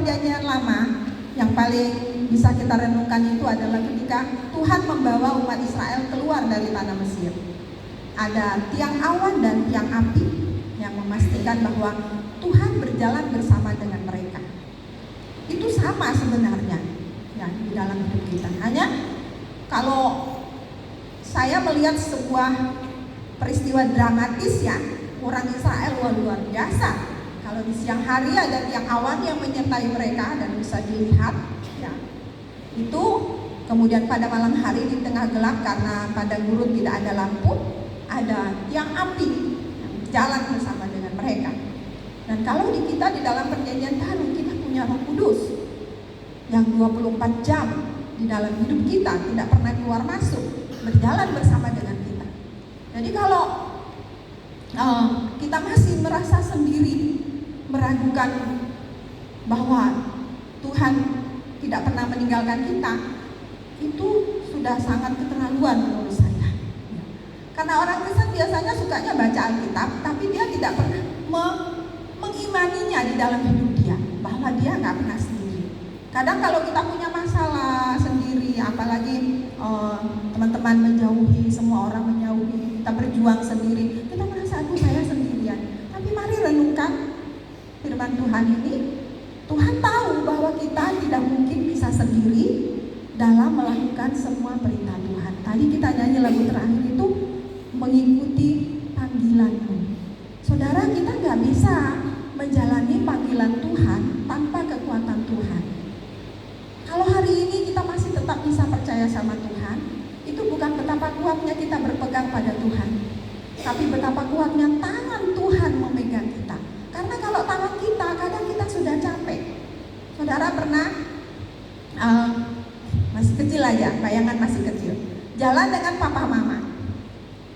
perjanjian lama yang paling bisa kita renungkan itu adalah ketika Tuhan membawa umat Israel keluar dari tanah Mesir. Ada tiang awan dan tiang api yang memastikan bahwa Tuhan berjalan bersama dengan mereka. Itu sama sebenarnya ya di dalam hidup kita. Hanya kalau saya melihat sebuah peristiwa dramatis ya, orang Israel luar biasa. Kalau di siang hari ada tiang awan yang menyertai mereka dan bisa dilihat ya. Itu kemudian pada malam hari di tengah gelap karena padang gurun tidak ada lampu, ada tiang api yang jalan bersama dengan mereka. Dan kalau di kita di dalam perjanjian baru kita punya Roh Kudus yang 24 jam di dalam hidup kita, tidak pernah keluar masuk, berjalan bersama dengan kita. Jadi kalau kita masih merasa sendiri, meragukan bahwa Tuhan tidak pernah meninggalkan kita, itu sudah sangat keterlaluan menurut saya. Karena orang Kristen biasanya sukanya baca Alkitab, tapi dia tidak pernah mengimaninya di dalam hidup dia, bahwa dia nggak pernah sendiri. Kadang kalau kita punya masalah sendiri, apalagi teman-teman menjauhi, semua orang menjauhi, kita berjuang sendiri, kita merasa aduh saya sendirian. Tapi mari renungkan firman Tuhan ini. Tuhan tahu bahwa kita tidak mungkin bisa sendiri dalam melakukan semua perintah Tuhan. Tadi kita nyanyi lagu terakhir itu mengikuti panggilanmu. Saudara, kita nggak bisa menjalani panggilan Tuhan tanpa kekuatan Tuhan. Kalau hari ini kita masih tetap bisa percaya sama Tuhan, itu bukan betapa kuatnya kita berpegang pada Tuhan, tapi betapa kuatnya tangan Tuhan memegang kita. Karena kalau tangan kita, kadang kita sudah capek. Saudara pernah masih kecil aja, bayangan masih kecil, jalan dengan papa mama.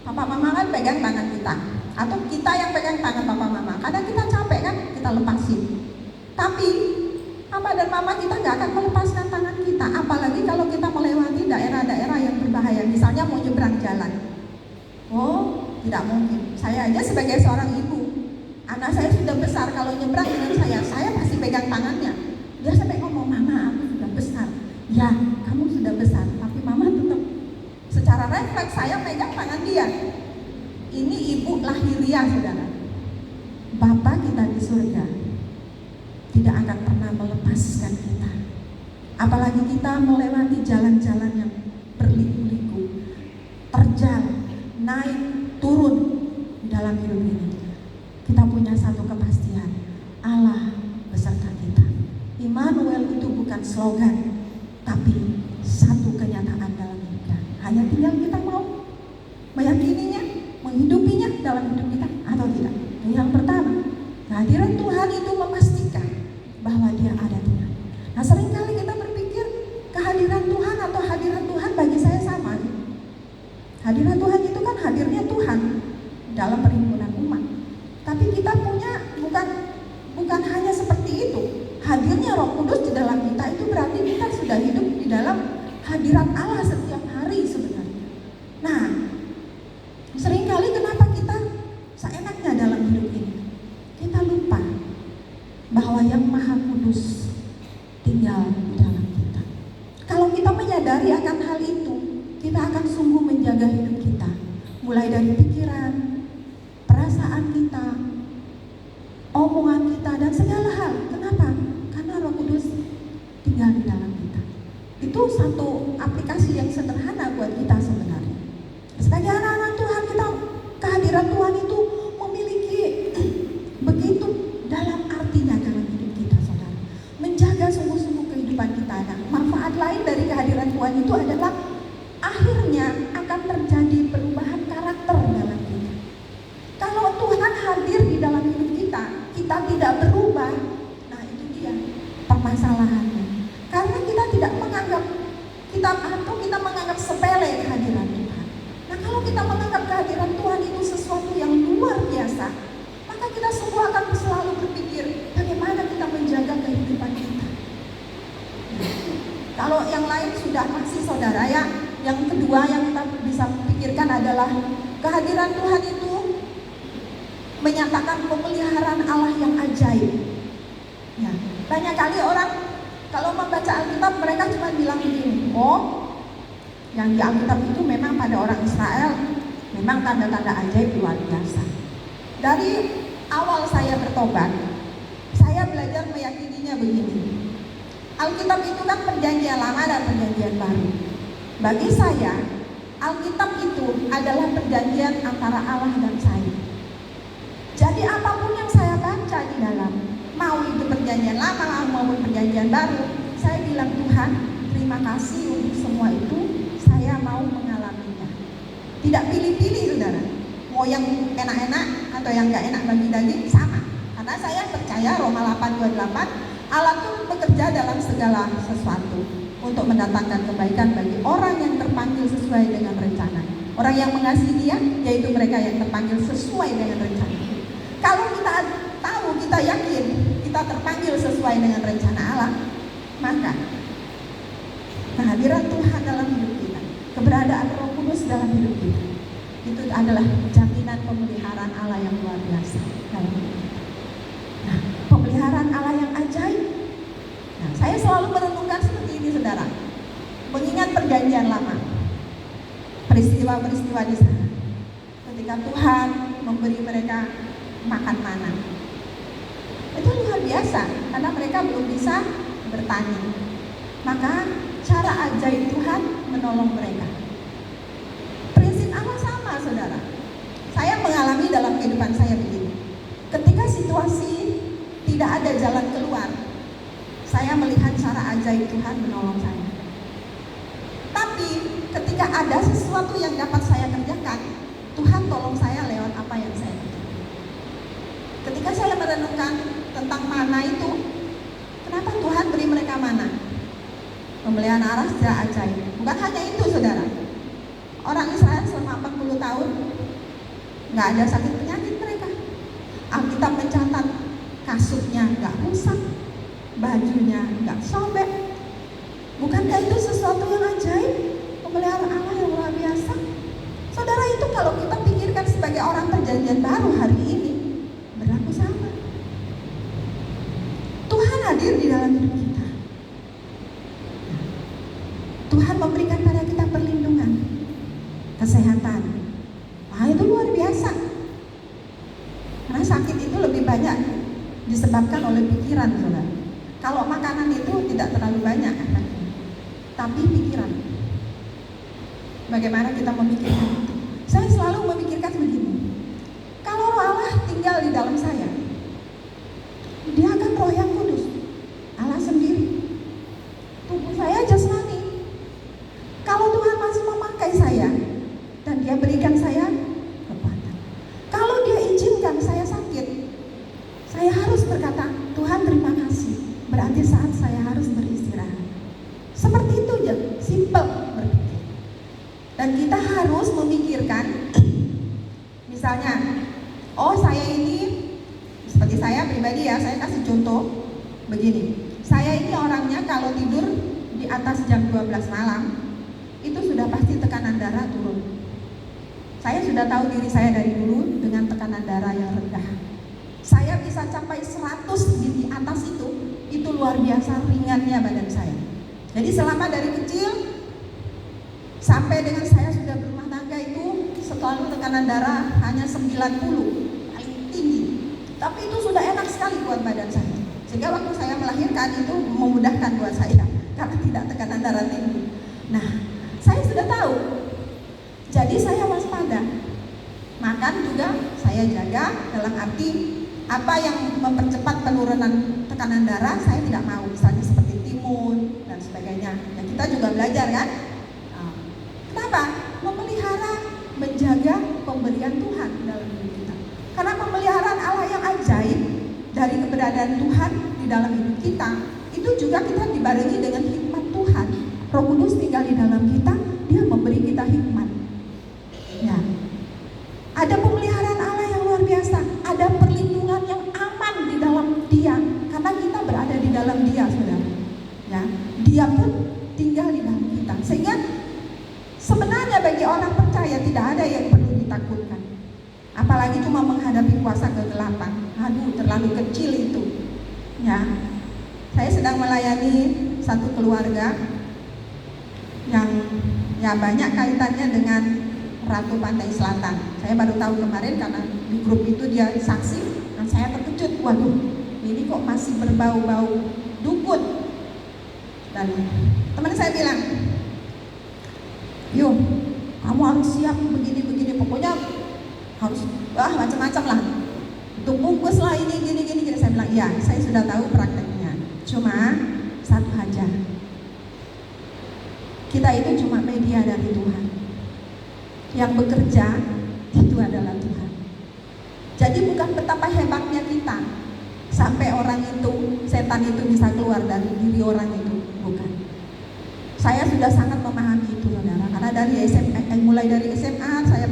Papa mama kan pegang tangan kita, atau kita yang pegang tangan papa mama. Kadang kita capek kan, kita lepasin. Tapi papa dan mama kita gak akan melepaskan tangan kita, apalagi kalau kita melewati daerah-daerah yang berbahaya. Misalnya mau nyebrang jalan. Oh, tidak mungkin. Saya aja sebagai seorang ibu, anak saya sudah besar, kalau nyebrang dengan saya pasti pegang tangannya. Dia sampai ngomong, mama aku sudah besar. Ya, kamu sudah besar, tapi mama tetap secara refleks saya pegang tangan dia. Ini ibu lahiriah, saudara. Bapa kita di surga tidak akan pernah melepaskan kita. Apalagi kita melewati jalan-jalan yang berliku-liku, terjal, naik, turun di dalam hidup ini. Kita punya satu kepastian, Allah beserta kita. Immanuel itu bukan slogan, tapi satu kenyataan dalam hidup kita. Hanya tinggal kita mau meyakininya, menghidupinya dalam hidup kita atau tidak. Yang pertama, kehadiran Tuhan itu memastikan bahwa Dia ada di mana. Nah, seringkali kita berpikir kehadiran Tuhan atau hadirat Tuhan bagi saya sama. Hadirat Tuhan itu kan hadirnya Tuhan dalam perhimpunan umat. Tapi kita punya bukan hanya seperti itu. Hadirnya Roh Kudus di dalam kita itu berarti kita sudah hidup di dalam hadirat Allah setiap hari sebenarnya. Nah, seringkali kenapa kita seenaknya dalam hidup ini? Kita lupa bahwa yang Maha Kudus tinggal di dalam kita. Kalau kita menyadari akan hal itu, kita akan sungguh menjaga hidup kita, mulai dari pikiran, perasaan kita, omongan kita, dan segala hal. Kenapa? Karena Roh Kudus tinggal di dalam kita. Itu satu aplikasi yang sederhana buat kita sebenarnya. Sebagai anak-anak Tuhan, kita kehadiran Tuhan itu memiliki begitu dalam artinya dalam hidup kita, saudara. Menjaga sungguh-sungguh kehidupan kita. Nah, manfaat lain dari kehadiran Tuhan itu adalah akhirnya akan terjadi perubahan karakter dalam kita. Kalau Tuhan hadir di dalam hidup kita, kita tidak berubah, nah itu dia permasalahannya. Karena kita tidak menganggap kita menganggap sepele kehadiran Tuhan. Nah, kalau kita menganggap kehadiran Tuhan itu sesuatu yang luar biasa, maka kita semua akan selalu berpikir bagaimana kita menjaga kehidupan kita. Kalau yang lain sudah masih, saudara, ya. Yang kedua yang kita bisa pikirkan adalah kehadiran Tuhan itu menyatakan pemeliharaan Allah yang ajaib. Ya, Banyak kali orang kalau membaca Alkitab mereka cuma bilang begini, oh yang di Alkitab itu memang pada orang Israel memang tanda-tanda ajaib luar biasa. Dari awal saya bertobat, saya belajar meyakininya begini. Alkitab itu kan perjanjian lama dan perjanjian baru. Bagi saya, Alkitab itu adalah perjanjian antara Allah dan saya. Jadi apapun yang saya baca di dalam, mau itu perjanjian lama maupun perjanjian baru, saya bilang Tuhan, terima kasih untuk semua itu, saya mau mengalaminya. Tidak pilih-pilih saudara, mau yang enak-enak atau yang gak enak bagi daging, sama. Karena saya percaya Roma 8:28, Allah itu bekerja dalam segala sesuatu untuk mendatangkan kebaikan bagi orang yang terpanggil sesuai dengan rencana. Orang yang mengasihi Dia, yaitu mereka yang terpanggil sesuai dengan rencana. Kalau kita tahu, kita yakin, kita terpanggil sesuai dengan rencana Allah, maka kehadiran Tuhan dalam hidup kita, keberadaan Roh Kudus dalam hidup kita, itu adalah jaminan pemeliharaan Allah yang luar biasa dalam hidup kita. Nah, pemeliharaan Allah yang ajaib. Nah, saya selalu merenungkan seperti ini saudara, mengingat perjanjian lama, peristiwa-peristiwa di sana, ketika Tuhan memberi mereka makan mana, itu luar biasa karena mereka belum bisa bertani. Maka cara ajaib Tuhan menolong mereka. Prinsip Allah sama saudara. Saya mengalami dalam kehidupan saya begini. Ketika situasi tidak ada jalan keluar, saya melihat cara ajaib Tuhan menolong saya. Tapi ketika ada sesuatu yang dapat saya kerjakan, Tuhan tolong saya lewat apa yang saya kerjakan. Ketika saya merenungkan tentang mana itu, kenapa Tuhan beri mereka mana? Pemeliharaan Allah secara ajaib. Bukan hanya itu saudara, orang Israel selama 40 tahun nggak ada sakit penyakit mereka. Alkitab mencatat kasutnya nggak rusak, bajunya nggak sobek. Bukankah itu sesuatu yang ajaib? Pemeliharaan Allah yang luar biasa. Saudara, itu kalau kita pikirkan sebagai orang perjanjian baru hari ini, berlaku sama. Tuhan hadir di dalam hidup kita. Tuhan memberikan pada kita perlindungan, kesehatan. Nah, itu luar biasa. Karena sakit itu lebih banyak disebabkan oleh pikiran, saudara. Kalau makanan itu tidak terlalu banyak, tapi pikiran. Bagaimana kita memikirkan itu? Saya selalu memikirkan begini. Kalau Roh Allah tinggal di dalam saya, Dia akan Roh yang kudus, Allah sendiri. Tubuh saya jasmani. Kalau Tuhan masih memakai saya dan Dia berikan saya kekuatan, kalau Dia izinkan saya sakit, saya harus berkata, Tuhan terima kasih. Berarti saat saya harus beristirahat. Seperti itu aja, simple berpikir. Dan kita harus memikirkan, misalnya, oh saya ini, seperti saya pribadi ya, saya kasih contoh begini. Saya ini orangnya kalau tidur di atas jam 12 malam, itu sudah pasti tekanan darah turun. Saya sudah tahu diri saya dari dulu dengan tekanan darah yang rendah. Saya bisa capai 100 di atas itu luar biasa ringannya badan saya. Jadi selama dari kecil sampai dengan saya sudah berumah tangga itu selalu tekanan darah hanya 90, paling tinggi. Tapi itu sudah enak sekali buat badan saya. Sehingga waktu saya melahirkan itu memudahkan buat saya karena tidak tekanan darah tinggi. Nah, saya sudah tahu. Jadi saya waspada. Makan juga saya jaga, dalam arti apa yang mempercepat penurunan tekanan darah saya tidak mau, misalnya seperti timun dan sebagainya. Dan kita juga belajar kan? Kenapa? Memelihara, menjaga pemberian Tuhan dalam hidup kita. Karena pemeliharaan Allah yang ajaib dari keberadaan Tuhan di dalam hidup kita, itu juga kita dibarengi dengan hikmat Tuhan. Roh Kudus tinggal di dalam kita, Dia memberi kita hikmat. Ya. Ada pemeliharaan Allah yang luar biasa, ada perlindungan yang aman di dalam Dia, karena kita berada di dalam Dia, saudara. Ya, Dia pun tinggal di dalam kita, sehingga sebenarnya bagi orang percaya tidak ada yang perlu ditakutkan. Apalagi cuma menghadapi kuasa kegelapan. Aduh, terlalu kecil itu. Ya, Saya sedang melayani satu keluarga yang ya banyak kaitannya dengan Ratu Pantai Selatan. Saya baru tahu kemarin karena di grup itu dia saksi, dan saya terkejut, waduh, ini kok masih berbau-bau dukun. Dan teman saya bilang, yuk, kamu harus siap begini-begini, pokoknya harus macam-macam lah. Untuk bungkus lah ini gini. Saya bilang, iya, saya sudah tahu prakteknya. Cuma satu aja, kita itu cuma media dari Tuhan. Yang bekerja itu adalah Tuhan. Jadi bukan betapa hebatnya kita sampai orang itu, setan itu bisa keluar dari diri orang itu, bukan. Saya sudah sangat memahami itu, saudara, karena dari mulai dari SMA saya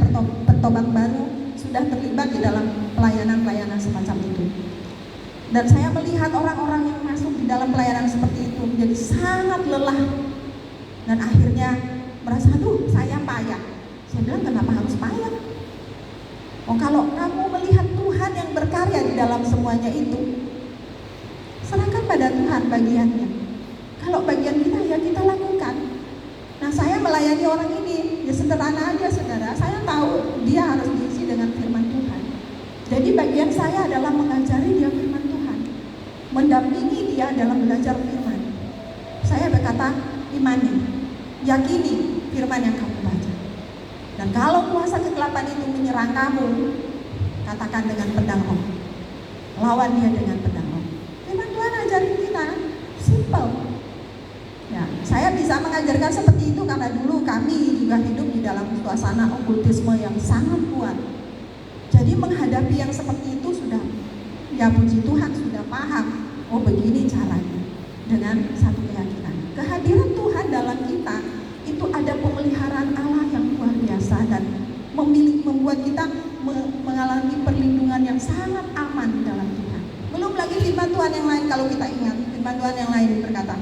pertobang baru sudah terlibat di dalam pelayanan semacam itu. Dan saya melihat orang-orang yang masuk di dalam pelayanan seperti itu menjadi sangat lelah dan akhirnya merasa, aduh, saya payah. Saya bilang, kenapa harus payah? Oh, kalau kamu melihat Tuhan yang berkarya di dalam semuanya itu, serahkan pada Tuhan bagiannya. Kalau bagian kita, ya kita lakukan. Nah, saya melayani orang ini, ya sederhana aja, saudara. Saya tahu dia harus diisi dengan firman Tuhan. Jadi bagian saya adalah mengajari dia firman Tuhan, mendampingi dia dalam belajar firman. Saya berkata, imani, yakini firman yang kamu baca. Dan kalau kuasa kegelapan itu menyerang kamu, katakan dengan pedang roh, lawan dia dengan pedang roh. Firman Tuhan ajarin kita, simple. Ya, saya bisa mengajarkan seperti itu karena dulu kami juga hidup di dalam suasana okultisme yang sangat kuat. Jadi menghadapi yang seperti itu sudah, ya puji Tuhan, sudah paham. Oh, begini caranya, dengan satu keyakinan. Kehadiran Tuhan dalam kita itu ada pemeliharaan Allah yang luar biasa dan membuat kita mengalami perlindungan yang sangat aman di dalam Tuhan. Belum lagi firman Tuhan yang lain, kalau kita ingat firman Tuhan yang lain berkata,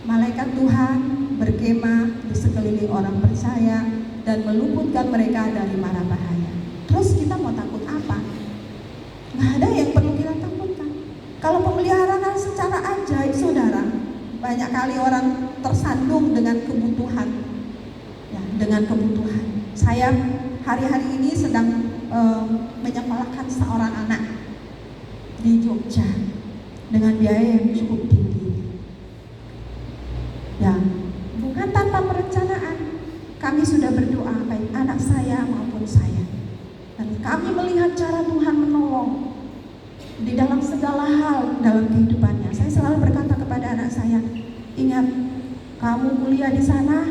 malaikat Tuhan berkemah di sekeliling orang percaya dan meluputkan mereka dari mara bahaya. Terus kita mau takut apa? Nggak ada yang perlu kita takutkan. Kalau pemeliharaan secara ajaib, saudara, banyak kali orang tersandung dengan kebutuhan, ya, dengan kebutuhan. Saya hari-hari ini sedang menyekolahkan seorang anak di Jogja dengan biaya yang cukup tinggi. Ya, bukan tanpa perencanaan. Kami sudah berdoa, baik anak saya maupun saya. Dan kami melihat cara Tuhan menolong di dalam segala hal dalam kehidupannya. Saya selalu berkata kepada anak saya, ingat, kamu kuliah di sana,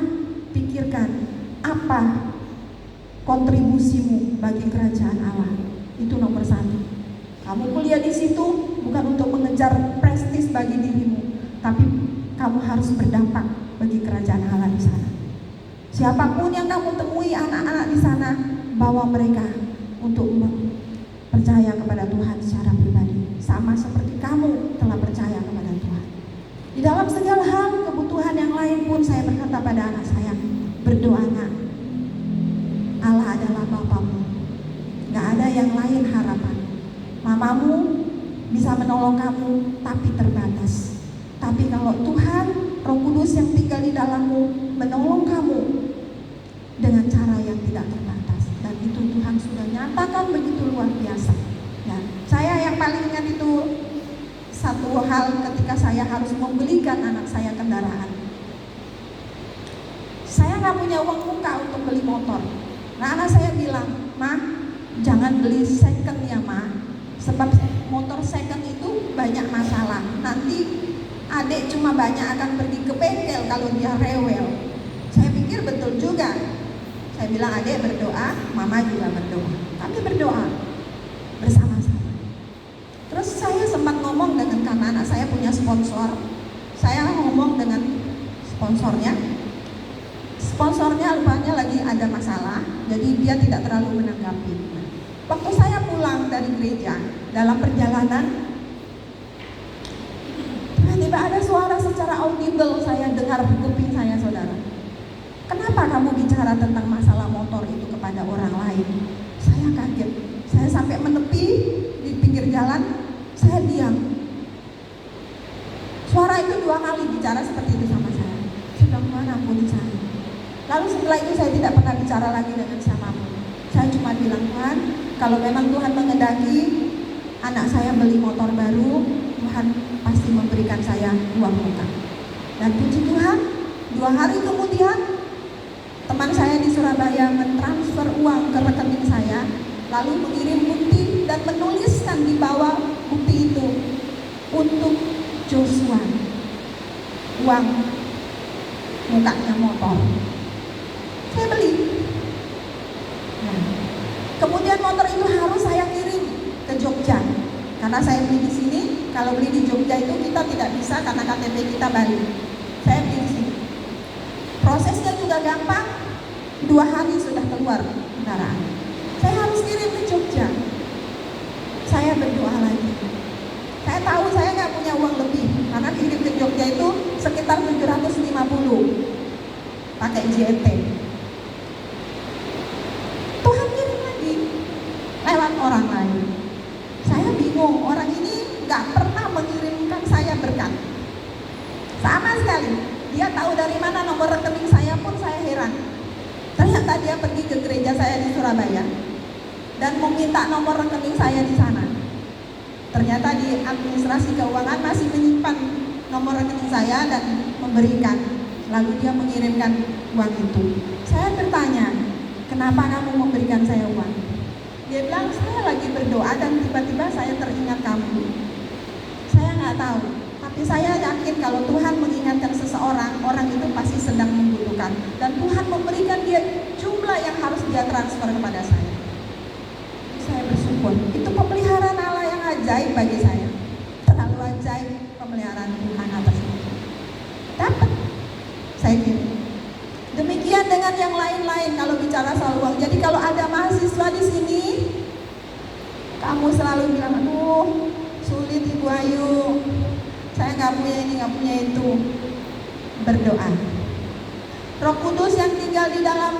pikirkan apa kontribusimu bagi kerajaan Allah. Itu nomor satu. Kamu kuliah di situ bukan untuk mengejar prestis bagi dirimu, tapi kamu harus berdampak bagi kerajaan Allah di sana. Siapapun yang kamu temui anak-anak di sana, bawa mereka untuk percaya kepada Tuhan secara pribadi, sama seperti kamu telah percaya kepada Tuhan. Di dalam segala hal, kebutuhan yang lain pun saya berkata pada anak saya, berdoa nak, Allah adalah Bapamu, gak ada yang lain harapan. Mamamu bisa menolong kamu, tapi terbatas. Tapi kalau Tuhan, Roh Kudus yang tinggal di dalammu, menolong kamu dengan cara yang tidak terbatas. Dan itu Tuhan sudah nyatakan begitu luar biasa. Ya, saya yang paling ingat itu satu hal ketika saya harus membelikan anak saya kendaraan. Saya nggak punya uang muka untuk beli motor. Nah, anak saya bilang, Ma, jangan beli second ya Ma, sebab motor second itu banyak masalah. Nanti adik cuma banyak akan pergi ke bengkel kalau dia rewel. Saya pikir betul juga. Saya bilang, adik berdoa, mama juga berdoa. Kami berdoa bersama-sama. Terus saya sempat ngomong dengan, karena anak saya punya sponsor, saya ngomong dengan sponsornya. Sponsornya rupanya lagi ada masalah, jadi dia tidak terlalu menanggapi. Waktu saya pulang dari gereja, dalam perjalanan, tiba-tiba ada suara secara audible saya dengar di kuping saya, saudara. Kenapa kamu bicara tentang masalah motor itu kepada orang lain? Saya kaget. Saya sampai menepi di pinggir jalan, saya diam. Saudara itu 2 kali bicara seperti itu sama saya. Saya bilang, Tuhan ampuni saya. Lalu setelah itu saya tidak pernah bicara lagi dengan siapapun. Saya cuma bilang, Tuhan, kalau memang Tuhan mengendaki anak saya beli motor baru, Tuhan pasti memberikan saya uang muka. Dan puji Tuhan, 2 hari kemudian teman saya di Surabaya mentransfer uang ke rekening saya, lalu mengirim bukti dan menuliskan di bawah bukti itu untuk Joshua, uang mukanya motor. Saya beli. Nah, kemudian motor itu harus saya kirim ke Jogja, karena saya beli di sini. Kalau beli di Jogja itu kita tidak bisa karena KTP kita Bali. Saya beli di sini. Prosesnya juga gampang. 2 hari sudah keluar kendaraan. Saya harus kirim ke Jogja. Saya berdoa lagi. Saya tahu saya nggak punya uang lebih, karena kirim ke Jogja itu sekitar 750 pakai JNT. Tuhan kirim lagi lewat orang lain. Saya bingung, orang ini nggak pernah mengirimkan saya berkat sama sekali. Dia tahu dari mana nomor rekening saya pun saya heran. Ternyata dia pergi ke gereja saya di Surabaya dan meminta nomor rekening saya di sana. Ternyata di administrasi keuangan masih menyimpan nomor rekening saya dan memberikan. Lalu dia mengirimkan uang itu. Saya bertanya, kenapa kamu memberikan saya uang? Dia bilang, saya lagi berdoa dan tiba-tiba saya teringat kamu. Saya nggak tahu, tapi saya yakin kalau Tuhan mengingatkan seseorang, orang itu pasti sedang membutuhkan. Dan Tuhan memberikan dia jumlah yang harus dia transfer kepada saya. Saya bersyukur. Itu pemeliharaan Allah yang ajaib bagi saya. Terlalu ajaib pemeliharaan Tuhan atas itu. Dapat. Saya kira. Demikian dengan yang lain-lain kalau bicara soal uang. Jadi kalau ada mahasiswa di sini, kamu selalu bilang, aduh sulit Ibu Ayu, saya nggak punya ini, nggak punya itu. Berdoa. Roh Kudus yang tinggal di dalam